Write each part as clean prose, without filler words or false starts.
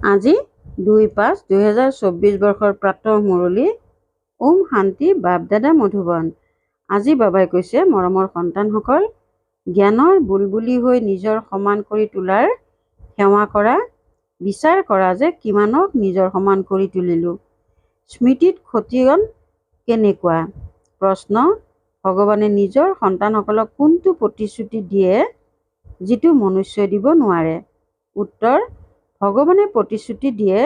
আজি 2/5/2024 বৰ্ষৰ প্ৰাতঃ মুৰলী। ওম শান্তি। বাপ দাদা মধুবন। আজি বাবাই কৈছে, মৰমৰ সন্তানসকল, জ্ঞানৰ বুলবুলি হৈ নিজৰ সমান কৰি তোলাৰ সেৱা কৰা। বিচাৰ কৰা যে কিমানক নিজৰ সমান কৰি তুলিলোঁ। স্মৃতিত ক্ষতিয়ন কেনেকুৱা? প্ৰশ্ন। ভগৱানে নিজৰ সন্তানসকলক কোনটো প্ৰতিশ্ৰুতি দিয়ে যিটো মনুষ্যই দিব নোৱাৰে? উত্তৰ। ভগৱানে প্ৰতিশ্ৰুতি দিয়ে,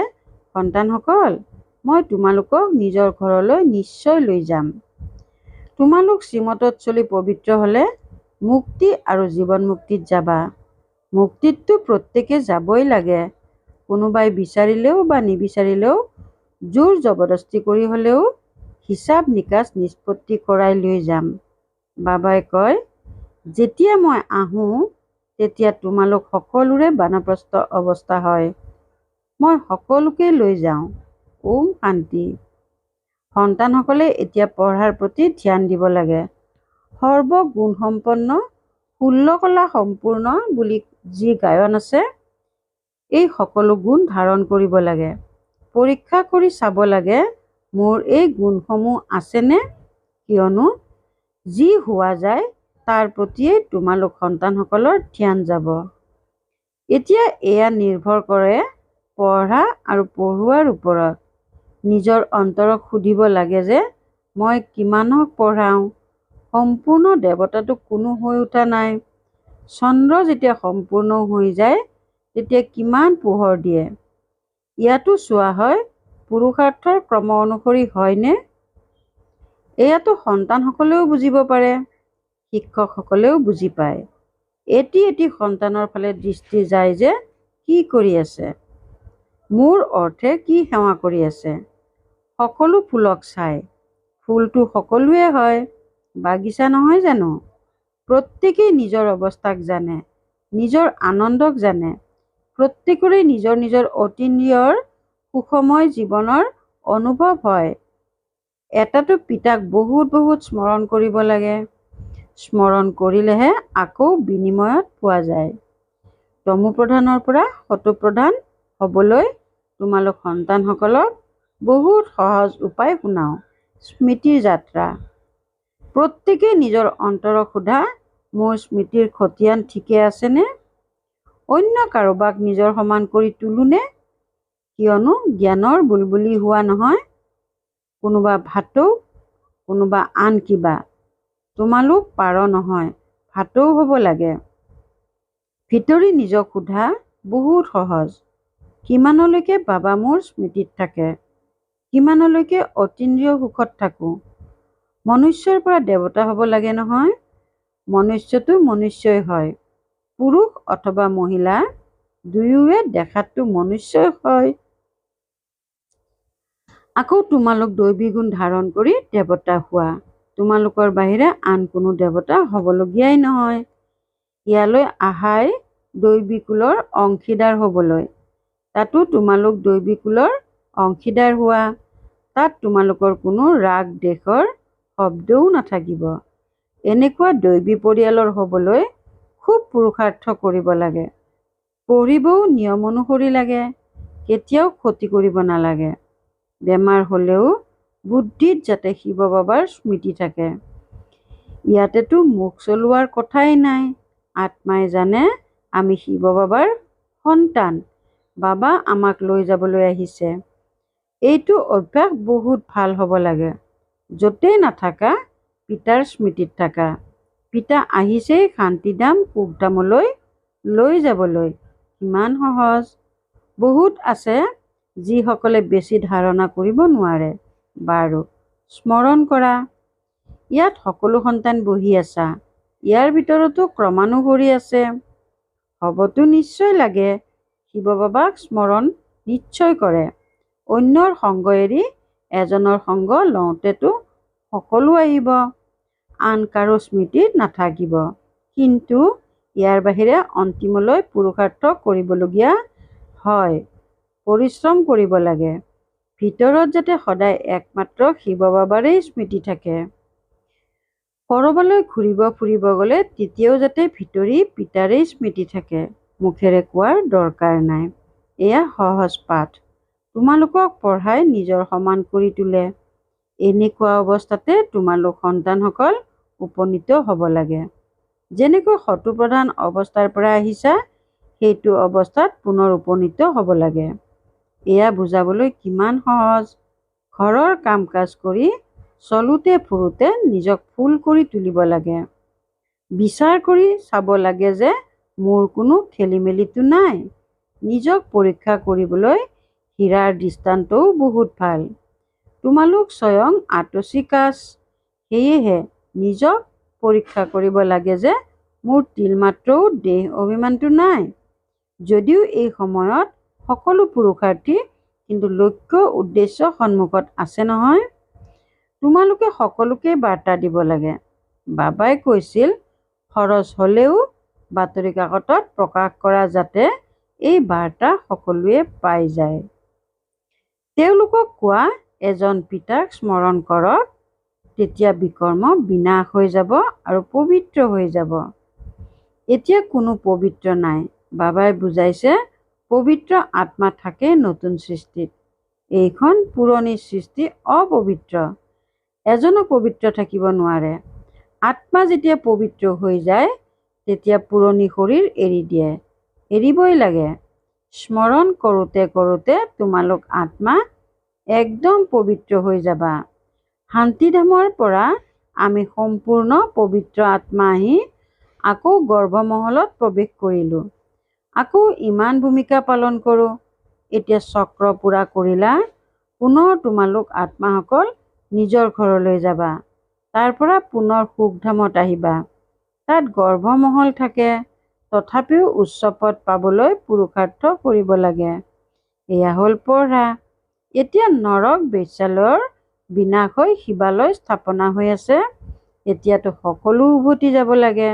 সন্তানসকল, মই তোমালোকক নিজৰ ঘৰলৈ নিশ্চয় লৈ যাম। তোমালোক শ্ৰীমতত চলি পবিত্ৰ হলে মুক্তি আৰু জীৱন মুক্তিত যাবা। মুক্তিততো প্ৰত্যেকে যাবই লাগে। কোনোবাই বিচাৰিলেও বা নিবিচাৰিলেও জোৰ জবৰদস্তি কৰি হলেও হিচাপ নিকাচ নিষ্পত্তি কৰাই লৈ যাম। বাবাই কয়, যেতিয়া মই আহোঁ তেতিয়া তোমালোক সকলোৰে বানপ্ৰস্থ অৱস্থা হয়। মই সকলোকে লৈ যাওঁ। ওম শান্তি। সন্তানসকলে এতিয়া পঢ়াৰ প্ৰতি ধ্যান দিব লাগে। সৰ্বগুণসম্পন্ন 16 কলা সম্পূৰ্ণ বুলি যি গায়ন আছে, এই সকলো গুণ ধাৰণ কৰিব লাগে। পৰীক্ষা কৰি চাব লাগে মোৰ এই গুণসমূহ আছেনে? কিয়নো যি হোৱা যায় তাৰ প্ৰতিয়েই তোমালোক সন্তানসকলৰ ধ্যান যাব। এতিয়া এয়া নিৰ্ভৰ কৰে পঢ়া আৰু পঢ়ুৱাৰ ওপৰত। নিজৰ অন্তৰক সুধিব লাগে যে মই কিমানক পঢ়াওঁ। সম্পূৰ্ণ দেৱতাটো কোনো হৈ উঠা নাই। চন্দ্ৰ যেতিয়া সম্পূৰ্ণ হৈ যায় তেতিয়া কিমান পোহৰ দিয়ে। ইয়াতো চোৱা হয় পুৰুষাৰ্থৰ ক্ৰম অনুসৰি হয়নে? এয়াতো সন্তানসকলেও বুজিব পাৰে, শিক্ষকসকলেও বুজি পায়। এটি এটি সন্তানৰ ফালে দৃষ্টি যায় যে কি কৰি আছে, মোৰ অৰ্থে কি সেৱা কৰি আছে। সকলো ফুলক চাই। ফুলটো সকলোৱে হয়, বাগিচা নহয় জানো? প্ৰত্যেকেই নিজৰ অৱস্থাক জানে, নিজৰ আনন্দক জানে। প্ৰত্যেকৰে নিজৰ নিজৰ অতীন্দ্ৰিয়ৰ সুখময় জীৱনৰ অনুভৱ হয়। এটাতো পিতাক বহুত বহুত স্মৰণ কৰিব লাগে। স্মৰণ কৰিলেহে আকৌ বিনিময়ত পোৱা যায়। তমোপ্ৰধানৰ পৰা সতোপ্ৰধান হবলৈ তোমালোক সন্তানসকলক বহুত সহজ উপায় শুনাওঁ। স্মৃতিৰ যাত্ৰা। প্ৰত্যেকেই নিজৰ অন্তৰক সোধা, মোৰ স্মৃতিৰ খতিয়ান ঠিকে আছেনে? অন্য কাৰোবাক নিজৰ সমান কৰি তোলোনে? কিয়নো জ্ঞানৰ বুলবুলি হোৱা নহয়। কোনোবা ভাটৌ, কোনোবা আন কিবা। তোমালোক পাৰ নহয়, ভাটৌ হ'ব লাগে। ভিতৰি নিজক সোধা, বহুত সহজ। কিমানলৈকে বাবা মোৰ স্মৃতিত থাকে? কিমানলৈকে অতীন্দ্ৰিয় সুখত থাকোঁ? মনুষ্যৰ পৰা দেৱতা হ'ব লাগে নহয়। মনুষ্যটো মনুষ্যই হয়। পুৰুষ অথবা মহিলা দুয়োৱে দেখাততো মনুষ্যই হয়। আকৌ তোমালোক দৈবী গুণ ধাৰণ কৰি দেৱতা হোৱা। তোমালোকৰ বাহিৰে আন কোনো দেৱতা হ'বলগীয়াই নহয়। ইয়ালৈ আহাই দৈবী কুলৰ অংশীদাৰ হ'বলৈ। তাতো তোমালোক দৈবী কুলৰ অংশীদাৰ হোৱা। তাত তোমালোকৰ কোনো ৰাগ দ্বেষৰ শব্দও নাথাকিব। এনেকুৱা দৈবী পৰিয়ালৰ হ'বলৈ খুব পুৰুষাৰ্থ কৰিব লাগে। পঢ়িবও নিয়ম অনুসৰি লাগে। কেতিয়াও ক্ষতি কৰিব নালাগে। বেমাৰ হ'লেও বুদ্ধিত যাতে শিৱ বাবাৰ স্মৃতি থাকে। ইয়াতেতো মুখ চলোৱাৰ কথাই নাই। আত্মাই জানে আমি শিৱ বাবাৰ সন্তান। বাবা আমাক লৈ যাবলৈ আহিছে। এইটো অভ্যাস বহুত ভাল হ'ব লাগে। য'তেই নাথাকা পিতাৰ স্মৃতিত থাকা। পিতা আহিছেই শান্তিধাম সুখধামলৈ লৈ যাবলৈ। কিমান সহজ। বহুত আছে যিসকলে বেছি ধাৰণা কৰিব নোৱাৰে। বাৰু স্মৰণ কৰা। ইয়াত সকলো সন্তান বহি আছা। ইয়াৰ ভিতৰতো ক্ৰমানুসৰি আছে। হ'বতো নিশ্চয় লাগে। শিৱ বাবাক স্মৰণ নিশ্চয় কৰে। অন্যৰ সংগ এৰি এজনৰ সংগ লওঁতেতো সকলো আহিব। আন কাৰো স্মৃতিত নাথাকিব। কিন্তু ইয়াৰ বাহিৰে অন্তিমলৈ পুৰুষাৰ্থ কৰিবলগীয়া হয়। পৰিশ্ৰম কৰিব লাগে। ভিতৰত যাতে সদায় একমাত্ৰ শিৱ বাবাৰেই স্মৃতি থাকে। কৰবালৈ ঘূৰিব ফুৰিব গ'লে তেতিয়াও যাতে ভিতৰি পিতাৰেই স্মৃতি থাকে। মুখেৰে কোৱাৰ দৰকাৰ নাই। এয়া সহজ পাঠ। তোমালোকক পঢ়াই নিজৰ সমান কৰি তোলে। এনেকুৱা অৱস্থাতে তোমালোক সন্তানসকল উপনীত হ'ব লাগে। যেনেকৈ শত্ৰুপ্ৰধান অৱস্থাৰ পৰা আহিছা, সেইটো অৱস্থাত পুনৰ উপনীত হ'ব লাগে। এয়া বুজাবলৈ কিমান সহজ। ঘৰৰ কাম কাজ কৰি চলোতে ফুৰোতে নিজক ফুল কৰি তুলিব লাগে। বিচাৰ কৰি চাব লাগে যে মোৰ কোনো খেলি মেলিটো নাই। নিজক পৰীক্ষা কৰিবলৈ হীৰাৰ দৃষ্টান্তও বহুত ভাল। তোমালোক স্বয়ং আতচি কাঁচ, সেয়েহে নিজক পৰীক্ষা কৰিব লাগে যে মোৰ তিলমাত্ৰও দেহ অভিমানটো নাই। যদিও এই সময়ত সকলো পুৰুষাৰ্থী, কিন্তু লক্ষ্য উদ্দেশ্য সন্মুখত আছে নহয়। তোমালোকে সকলোকে বাৰ্তা দিব লাগে। বাবাই কৈছিল খৰচ হ'লেও বাতৰি কাকতত প্ৰকাশ কৰা যাতে এই বাৰ্তা সকলোৱে পাই যায়। তেওঁলোকক কোৱা এজন পিতাক স্মৰণ কৰক, তেতিয়া বিকৰ্ম বিনাশ হৈ যাব আৰু পবিত্ৰ হৈ যাব। এতিয়া কোনো পবিত্ৰ নাই। বাবাই বুজাইছে পবিত্ৰ আত্মা থাকে নতুন সৃষ্টিত। এইখন পুৰণি সৃষ্টি অপবিত্ৰ। এজনো পবিত্ৰ থাকিব নোৱাৰে। আত্মা যেতিয়া পবিত্ৰ হৈ যায়, তেতিয়া পুৰণি শৰীৰ এৰি দিয়ে। এৰিবই লাগে। স্মৰণ কৰোঁতে কৰোঁতে তোমালোক আত্মা একদম পবিত্ৰ হৈ যাবা। শান্তিধামৰ পৰা আমি সম্পূৰ্ণ পবিত্ৰ আত্মা আহি আকৌ গৰ্ভমহলত প্ৰৱেশ কৰিলোঁ। আকৌ ইমান ভূমিকা পালন কৰোঁ। এতিয়া চক্ৰ পূৰা কৰিলা। পুনৰ তোমালোক আত্মাসকল নিজৰ ঘৰলৈ যাবা। তাৰ পৰা পুনৰ সুখধামত আহিবা। তাত গৰ্ভমহল থাকে। তথাপিও উচ্চ পদ পাবলৈ পুৰুষাৰ্থ কৰিব লাগে। এয়া হ'ল পঢ়া। এতিয়া নৰক বেশ্যালয়ৰ বিনাশ হৈ শিৱালয় স্থাপনা হৈ আছে। এতিয়াতো সকলো উভতি যাব লাগে।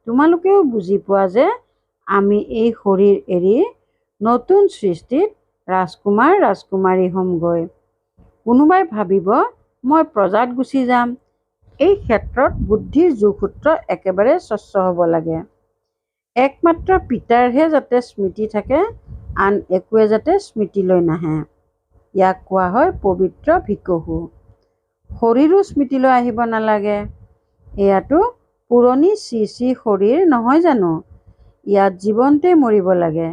তোমালোকেও বুজি পোৱা যে আমি এই শৰীৰ এৰি নতুন সৃষ্টিত ৰাজকুমাৰ ৰাজকুমাৰী হ'মগৈ। কোনোবাই ভাবিব মই প্ৰজাত গুচি যাম। এই ক্ষেত্ৰত বুদ্ধিৰ যোগসূত্ৰ একেবাৰে স্বচ্ছ হ'ব লাগে। একমাত্ৰ পিতাৰহে যাতে স্মৃতি থাকে, আন একোৱে যাতে স্মৃতিলৈ নাহে। ইয়াক কোৱা হয় পবিত্ৰ ভিকহু। শৰীৰো স্মৃতিলৈ আহিব নালাগে। এয়াতো পুৰণি চি শৰীৰ নহয় জানো? ইয়াত জীৱনতে মৰিব লাগে।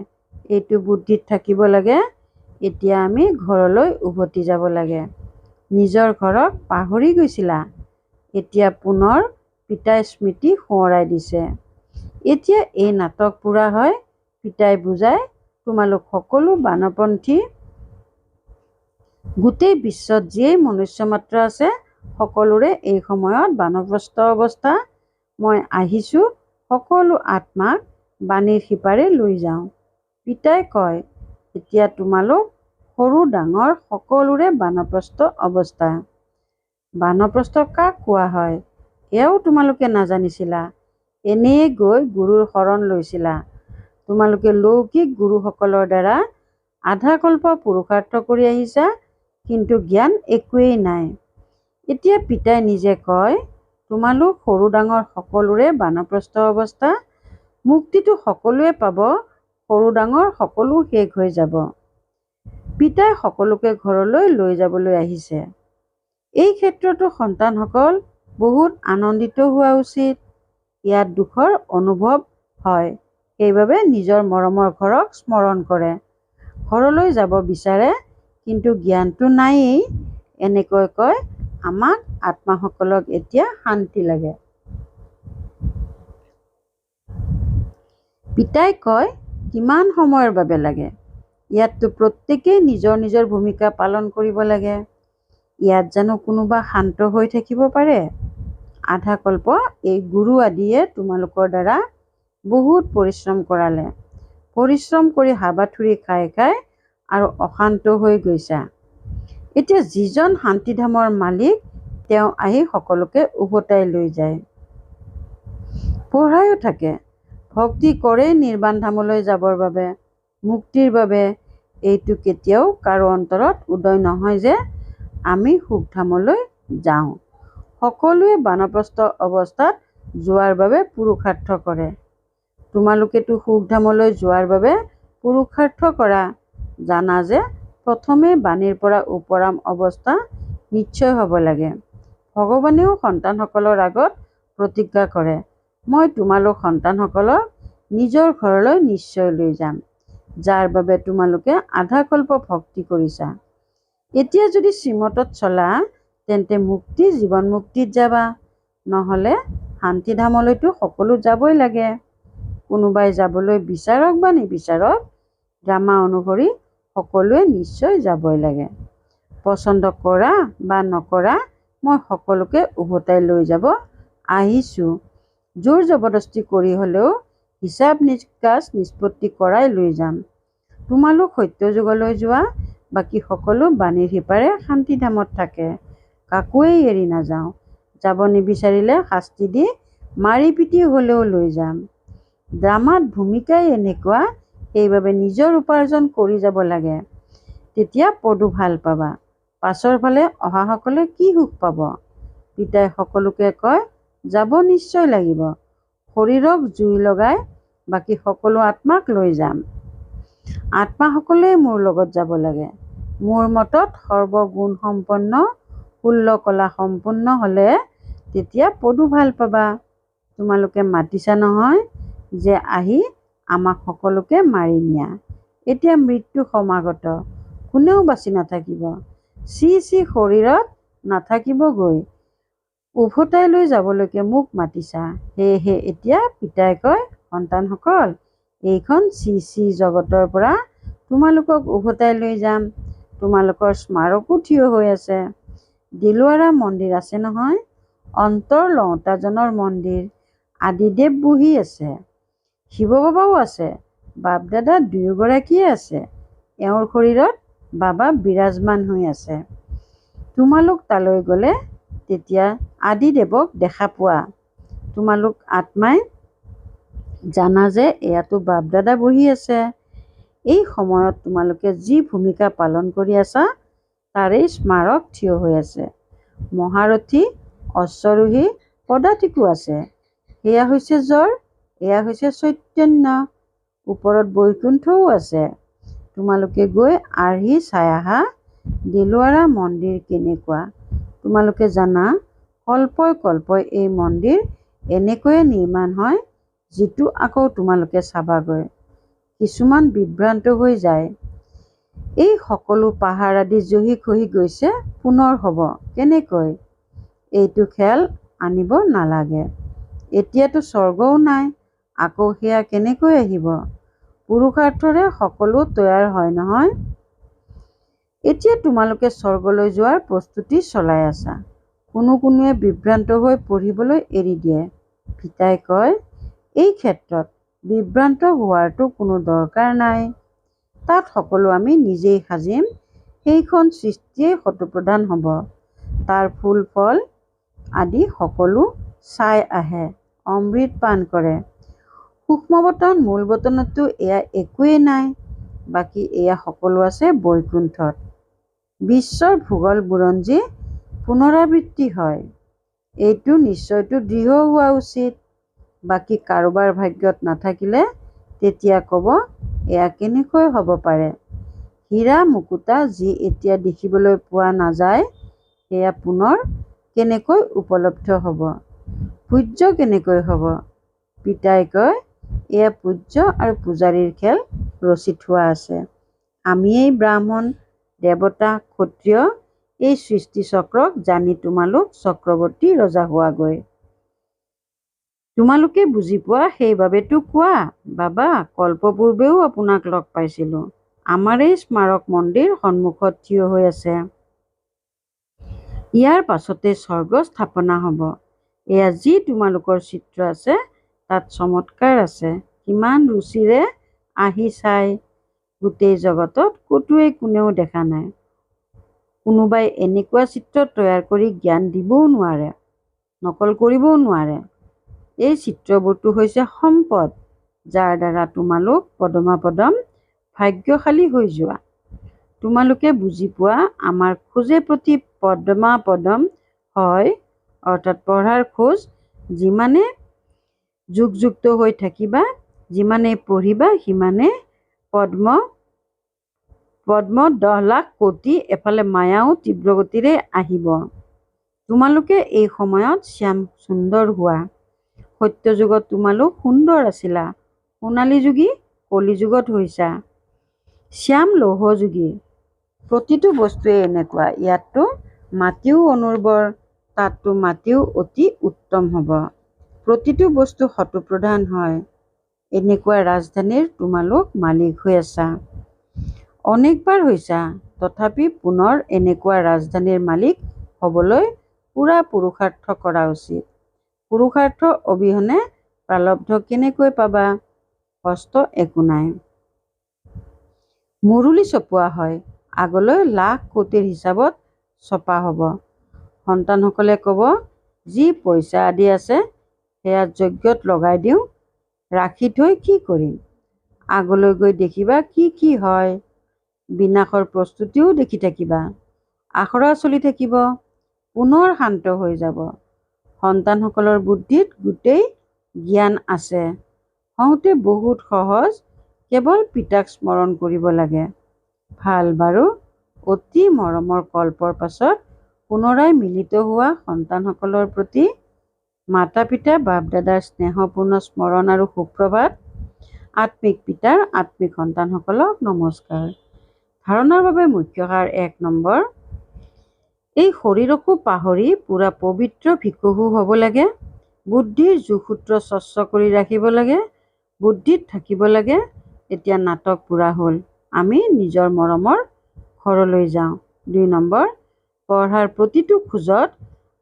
এইটো বুদ্ধিত থাকিব লাগে। এতিয়া আমি ঘৰলৈ উভতি যাব লাগে। নিজৰ ঘৰক পাহৰি গৈছিলা। এতিয়া পুনৰ পিতাই স্মৃতি সোঁৱৰাই দিছে। এতিয়া এই নাটক পূৰা হয়। পিতাই বুজায় তোমালোক সকলো বানৰপন্থী। গোটেই বিশ্বত যিয়েই মনুষ্য মাত্ৰ আছে, সকলোৰে এই সময়ত বানপ্ৰস্থ অৱস্থা। মই আহিছোঁ সকলো আত্মাক বাণীৰ সিপাৰে লৈ যাওঁ। পিতাই কয় এতিয়া তোমালোক সৰু ডাঙৰ সকলোৰে বানপ্ৰস্থ অৱস্থা। বানপ্ৰস্থ কাক কোৱা হয় এয়াও তোমালোকে নাজানিছিলা। এনেয়ে গৈ গুৰুৰ শৰণ লৈছিলা। তোমালোকে লৌকিক গুৰুসকলৰ দ্বাৰা আধা কল্প পুৰুষাৰ্থ কৰি আহিছা, কিন্তু জ্ঞান একোৱেই নাই। এতিয়া পিতাই নিজে কয় তোমালোক সৰু ডাঙৰ সকলোৰে বানপ্ৰস্থ অৱস্থা। মুক্তিটো সকলোৱে পাব। সৰু ডাঙৰ সকলো শেষ হৈ যাব। পিতাই সকলোকে ঘৰলৈ লৈ যাবলৈ আহিছে। এই ক্ষেত্ৰতো সন্তানসকল বহুত আনন্দিত হোৱা উচিত। ইয়াত দুখৰ অনুভৱ হয়। সেইবাবে নিজৰ মৰমৰ ঘৰক স্মৰণ কৰে। ঘৰলৈ যাব বিচাৰে, কিন্তু জ্ঞানটো নায়েই। এনেকৈ কয় আমাক আত্মাসকলক এতিয়া শান্তি লাগে। পিতাই কয় কিমান সময়ৰ বাবে লাগে? ইয়াততো প্ৰত্যেকেই নিজৰ নিজৰ ভূমিকা পালন কৰিব লাগে। ইয়াত জানো কোনোবা শান্ত হৈ থাকিব পাৰে? আধা কল্প এই গুৰু আদিয়ে তোমালোকৰ দ্বাৰা বহুত পৰিশ্ৰম কৰালে। পৰিশ্ৰম কৰি হাবাথুৰি খাই খাই আৰু অশান্ত হৈ গৈছা। এতিয়া যিজন শান্তিধামৰ মালিক, তেওঁ আহি সকলোকে উভতাই লৈ যায়। পঢ়ায়ো থাকে। ভক্তি কৰে নিৰ্বাণ ধামলৈ যাবৰ বাবে, মুক্তিৰ বাবে। এইটো কেতিয়াও কাৰো অন্তৰত উদয় নহয় যে আমি সুখধামলৈ যাওঁ। সকলোৱে বানপ্ৰস্থ অৱস্থাত যোৱাৰ বাবে পুৰুষাৰ্থ কৰে। তোমালোকেতো সুখধামলৈ যোৱাৰ বাবে পুৰুষাৰ্থ কৰা। জানা যে প্ৰথমে বাণীৰ পৰা উপৰাম অৱস্থা নিশ্চয় হ'ব লাগে। ভগৱানেও সন্তানসকলৰ আগত প্ৰতিজ্ঞা কৰে, মই তোমালোক সন্তানসকলক নিজৰ ঘৰলৈ নিশ্চয় লৈ যাম, যাৰ বাবে তোমালোকে আধাকল্প ভক্তি কৰিছা। এতিয়া যদি শ্ৰীমতত চলা তেন্তে মুক্তি জীৱন মুক্তিত যাবা, নহ'লে শান্তিধামলৈতো সকলো যাবই লাগে। কোনোবাই যাবলৈ বিচাৰক বা নিবিচাৰক, ড্ৰামা অনুসৰি সকলোৱে নিশ্চয় যাবই লাগে। পচন্দ কৰা বা নকৰা, মই সকলোকে উভতাই লৈ যাব আহিছোঁ। জোৰ জবৰদস্তি কৰি হ'লেও হিচাপ নিকাচ নিষ্পত্তি কৰাই লৈ যাম। তোমালোক সত্যযুগলৈ যোৱা, বাকী সকলো বাণীৰ সিপাৰে শান্তিধামত থাকে। কাকোৱেই এৰি নাযাওঁ। যাব নিবিচাৰিলে শাস্তি দি মাৰি পিটি হ'লেও লৈ যাম। ড্ৰামাত ভূমিকাই এনেকুৱা, সেইবাবে নিজৰ উপাৰ্জন কৰি যাব লাগে। তেতিয়া পদো ভাল পাবা। পাছৰ ফালে অহাসকলে কি সুখ পাব? পিতাই সকলোকে কয়, যাব নিশ্চয় লাগিব। শৰীৰক জুই লগাই বাকী সকলো আত্মাক লৈ যাম। আত্মাসকলেই মোৰ লগত যাব লাগে। মোৰ মতত সৰ্বগুণ সম্পন্ন 16 কলা সম্পূৰ্ণ হ'লে তেতিয়া পদো ভাল পাবা। তোমালোকে মাতিছা নহয় যে আহি আমাক সকলোকে মাৰি নিয়া। এতিয়া মৃত্যু সমাগত, কোনেও বাচি নাথাকিব। চি শৰীৰত নাথাকিবগৈ। উভতাই লৈ যাবলৈকে মোক মাতিছা। সেয়েহে এতিয়া পিতাই কয়, সন্তানসকল, এইখন চি জগতৰ পৰা তোমালোকক উভতাই লৈ যাম। তোমালোকৰ স্মাৰকো থিয় হৈ আছে। দিলৱাৰা মন্দিৰ আছে নহয়, অন্তৰ লওঁতাজনৰ মন্দিৰ। আদিদেৱ বহি আছে, শিৱ বাবাও আছে, বাপদাদা দুয়োগৰাকীয়ে আছে। এওঁৰ শৰীৰত বাবা বিৰাজমান হৈ আছে। তোমালোক তালৈ গ'লে তেতিয়া আদিদেৱক দেখা পোৱা। তোমালোক আত্মাই জানা যে এয়াতো বাপদাদা বহি আছে। এই সময়ত তোমালোকে যি ভূমিকা পালন কৰি আছা তাৰেই স্মাৰক থিয় হৈ আছে। মহাৰথী, অশ্বৰোহী, পদাতিকো আছে। সেয়া হৈছে জ্বৰ, এয়া হৈছে চৈতন্য, ওপৰত বৈকুণ্ঠও আছে। তোমালোকে গৈ আৰ্হি চাই আহা, দিলৱাৰা মন্দিৰ কেনেকুৱা। তোমালোকে জানা, কল্পই কল্পই এই মন্দিৰ এনেকৈয়ে নিৰ্মাণ হয়, যিটো আকৌ তোমালোকে চাবাগৈ। কিছুমান বিভ্ৰান্ত হৈ যায়। এই সকলো পাহাৰ আদি জহি খহি গৈছে, পুনৰ হ'ব কেনেকৈ? এইটো খেল আনিব নালাগে। এতিয়াতো স্বৰ্গও নাই, আকৌ সেয়া কেনেকৈ আহিব? পুৰুষাৰ্থৰে সকলো তৈয়াৰ হয় নহয়। এতিয়া তোমালোকে স্বৰ্গলৈ যোৱাৰ প্ৰস্তুতি চলাই আছা। কোনোৱে বিভ্ৰান্ত হৈ পঢ়িবলৈ এৰি দিয়ে। পিতাই কয়, এই ক্ষেত্ৰত বিভ্ৰান্ত হোৱাৰতো কোনো দৰকাৰ নাই। তাত সকলো আমি নিজেই সাজিম। সেইখন সৃষ্টিয়েই শতপ্ৰধান হ'ব। তাৰ ফুল ফল আদি সকলো চাই আহে, অমৃত পান কৰে। সূক্ষ্ম বতন মূল বতনতো এয়া একোৱেই নাই, বাকী এয়া সকলো আছে বৈকুণ্ঠত। বিশ্বৰ ভূগোল বুৰঞ্জী পুনৰাবৃত্তি হয়। এইটো নিশ্চয়তো দৃঢ় হোৱা উচিত। বাকী কাৰোবাৰ ভাগ্যত নাথাকিলে তেতিয়া ক'ব, এয়া কেনেকৈ হ'ব পাৰে? হীৰা মুকুতা যি এতিয়া দেখিবলৈ পোৱা নাযায়, সেয়া পুনৰ কেনেকৈ উপলব্ধ হ'ব? পূজ্য কেনেকৈ হ'ব? পিতাই কয়, এয়া পূজ্য আৰু পূজাৰীৰ খেল ৰচি থোৱা আছে। আমিয়েই ব্ৰাহ্মণ, দেৱতা, ক্ষত্ৰিয় এই সৃষ্টি চক্ৰক জানি তোমালোক চক্ৰৱৰ্তী ৰজা হোৱাগৈ। তোমালোকে বুজি পোৱা সেইবাবেতো কোৱা, বাবা কল্পপূৰ্বেও আপোনাক লগ পাইছিলোঁ। আমাৰ এই স্মাৰক মন্দিৰ সন্মুখত থিয় হৈ আছে। ইয়াৰ পাছতে স্বৰ্গ স্থাপনা হ'ব। এয়া যি তোমালোকৰ চিত্ৰ আছে, তাত চমৎকাৰ আছে। কিমান ৰুচিৰে আহি চাই, গোটেই জগতত ক'তোৱেই কোনেও দেখা নাই। কোনোবাই এনেকুৱা চিত্ৰ তৈয়াৰ কৰি জ্ঞান দিবও নোৱাৰে, নকল কৰিবও নোৱাৰে। এই চিত্ৰবোৰতো হৈছে সম্পদ, যাৰ দ্বাৰা তোমালোক পদমাপদম ভাগ্যশালী হৈ যোৱা। তোমালোকে বুজি পোৱা, আমাৰ খোজে প্ৰতি পদমাপদম হয়, অৰ্থাৎ পঢ়াৰ খোজ। যিমানে যুগযুক্ত হৈ থাকিবা, যিমানে পঢ়িবা, সিমানে পদ্ম পদ্ম 10 লাখ কোটি, এফালে মায়াও তীব্ৰ গতিৰে আহিব। তোমালোকে এই সময়ত শ্যাম সুন্দৰ হোৱা। সত্যযুগত তোমালোক সুন্দৰ আছিলা, সোণালী যুগী কলিযুগত হৈছা শ্যাম লৌহ যুগী। প্ৰতিটো বস্তুৱে এনেকুৱা, ইয়াততো মাটিও অনুৰ্বৰ, তাততো মাটিও অতি উত্তম হ'ব। প্ৰতিটো বস্তু শত্ৰুপ্ৰধান হয়। এনেকুৱা ৰাজধানীৰ তোমালোক মালিক হৈ আছা। অনেকবাৰ হৈছা, তথাপি পুনৰ এনেকুৱা ৰাজধানীৰ মালিক হ'বলৈ পূৰা পুৰুষাৰ্থ কৰা উচিত। পুৰুষাৰ্থ অবিহনে প্ৰাৰব্ধ কেনেকৈ পাবা? কষ্ট একো নাই। মুৰুলি চপোৱা হয়, আগলৈ লাখ কোটিৰ হিচাপত ছপা হ'ব। সন্তানসকলে ক'ব, যি পইচা আদি আছে সেয়া যজ্ঞত লগাই দিওঁ, ৰাখি থৈ কি কৰিম? আগলৈ গৈ দেখিবা কি কি হয়। বিনাশৰ প্ৰস্তুতিও দেখি থাকিবা। আখৰা চলি থাকিব, পুনৰ শান্ত হৈ যাব। সন্তানসকলৰ বুদ্ধিত গোটেই জ্ঞান আছে। হওঁতে বহুত সহজ, কেৱল পিতাক স্মৰণ কৰিব লাগে। ভাল বাৰু, অতি মৰমৰ কল্পৰ পাছত পুনৰাই মিলিত হোৱা সন্তানসকলৰ প্ৰতি মাতা পিতা বাপ দাদাৰ স্নেহপূৰ্ণ স্মৰণ আৰু সুপ্ৰভাত। আত্মিক পিতাৰ আত্মিক সন্তানসকলক নমস্কাৰ। ধাৰণাৰ বাবে মুখ্য সাৰ 1 নম্বৰ, এই শৰীৰকো পাহৰি পূৰা পবিত্ৰ ভিকহু হ'ব লাগে। বুদ্ধিৰ যোগসূত্ৰ স্বচ্ছ কৰি ৰাখিব লাগে, বুদ্ধিত থাকিব লাগে। এতিয়া নাটক পূৰা হ'ল, আমি নিজৰ মৰমৰ ঘৰলৈ যাওঁ। 2 নম্বৰ, পঢ়াৰ প্ৰতিটো খোজত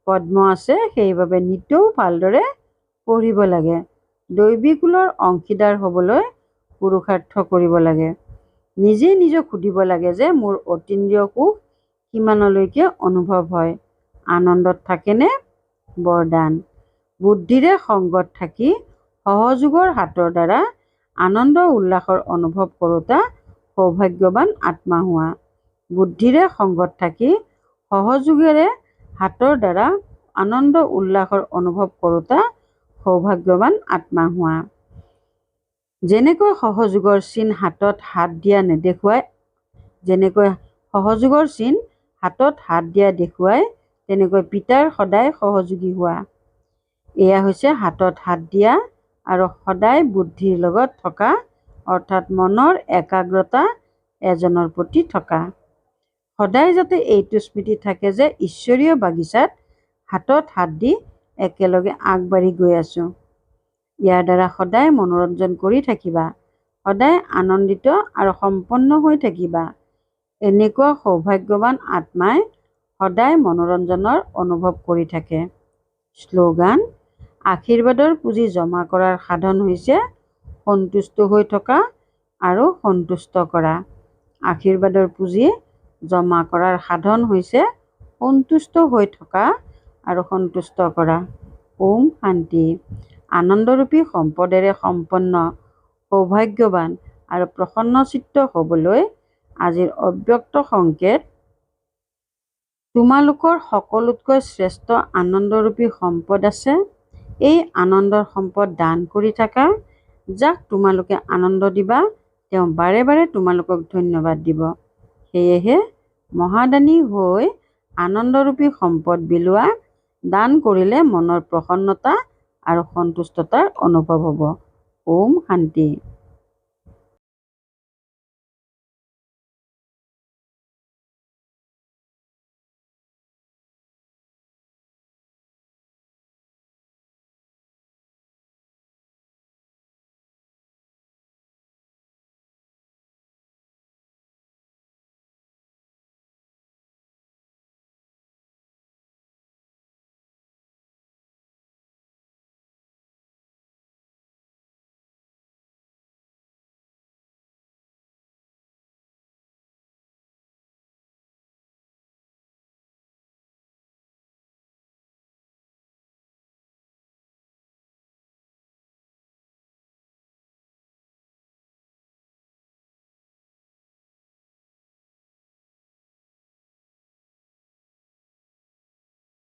পদ্ম আছে, সেইবাবে নিতৌ ভালদৰে পঢ়িব লাগে। দৈৱীকুলৰ অংশীদাৰ হ'বলৈ পুৰুষাৰ্থ কৰিব লাগে। নিজেই নিজক সুধিব লাগে যে মোৰ অতীন্দ্ৰিয় সুখ কিমানলৈকে অনুভৱ হয়, আনন্দত থাকেনে? বৰদান, বুদ্ধিৰে সংগত থাকি সহযোগৰ হাতৰ দ্বাৰা আনন্দ উল্লাসৰ অনুভৱ কৰোঁতা সৌভাগ্যৱান আত্মা হোৱা। বুদ্ধিৰে সংগত থাকি সহযোগেৰে হাতৰ দ্বাৰা আনন্দ উল্লাসৰ অনুভৱ কৰোঁতা সৌভাগ্যৱান আত্মা হোৱা। যেনেকৈ সহযোগৰ চিন হাতত হাত দিয়া নেদেখুৱায়, যেনেকৈ সহযোগৰ চিন হাতত হাত দিয়া দেখুৱায়, তেনেকৈ পিতাৰ সদায় সহযোগী হোৱা। এয়া হৈছে হাতত হাত দিয়া আৰু সদায় বুদ্ধিৰ লগত থকা, অৰ্থাৎ মনৰ একাগ্ৰতা এজনৰ প্ৰতি থকা। সদায় যাতে এইটো স্মৃতি থাকে যে ঈশ্বৰীয় বাগিচাত হাতত হাত দি একেলগে আগবাঢ়ি গৈ আছোঁ। ইয়াৰ দ্বাৰা সদায় মনোৰঞ্জন কৰি থাকিবা, সদায় আনন্দিত আৰু সম্পন্ন হৈ থাকিবা। এনেকুৱা সৌভাগ্যৱান আত্মাই সদায় মনোৰঞ্জনৰ অনুভৱ কৰি থাকে। শ্লোগান, আশীৰ্বাদৰ পুঁজি জমা কৰাৰ সাধন হৈছে সন্তুষ্ট হৈ থকা আৰু সন্তুষ্ট কৰা। আশীৰ্বাদৰ পুঁজি জমা কৰাৰ সাধন হৈছে সন্তুষ্ট হৈ থকা আৰু সন্তুষ্ট কৰা। ওম শান্তি। আনন্দৰূপী সম্পদেৰে সম্পন্ন, সৌভাগ্যৱান আৰু প্ৰসন্নচিত্ত হ'বলৈ আজিৰ অব্যক্ত সংকেত। তোমালোকৰ সকলোতকৈ শ্ৰেষ্ঠ আনন্দৰূপী সম্পদ আছে। এই আনন্দৰ সম্পদ দান কৰি থাকা। যাক তোমালোকে আনন্দ দিবা, তেওঁ বাৰে বাৰে তোমালোকক ধন্যবাদ দিব। সেয়েহে মহাদানী হৈ আনন্দৰূপী সম্পদ বিলোৱা। দান কৰিলে মনৰ প্ৰসন্নতা আৰু সন্তুষ্টতাৰ অনুভৱ হ'ব। ওম শান্তি।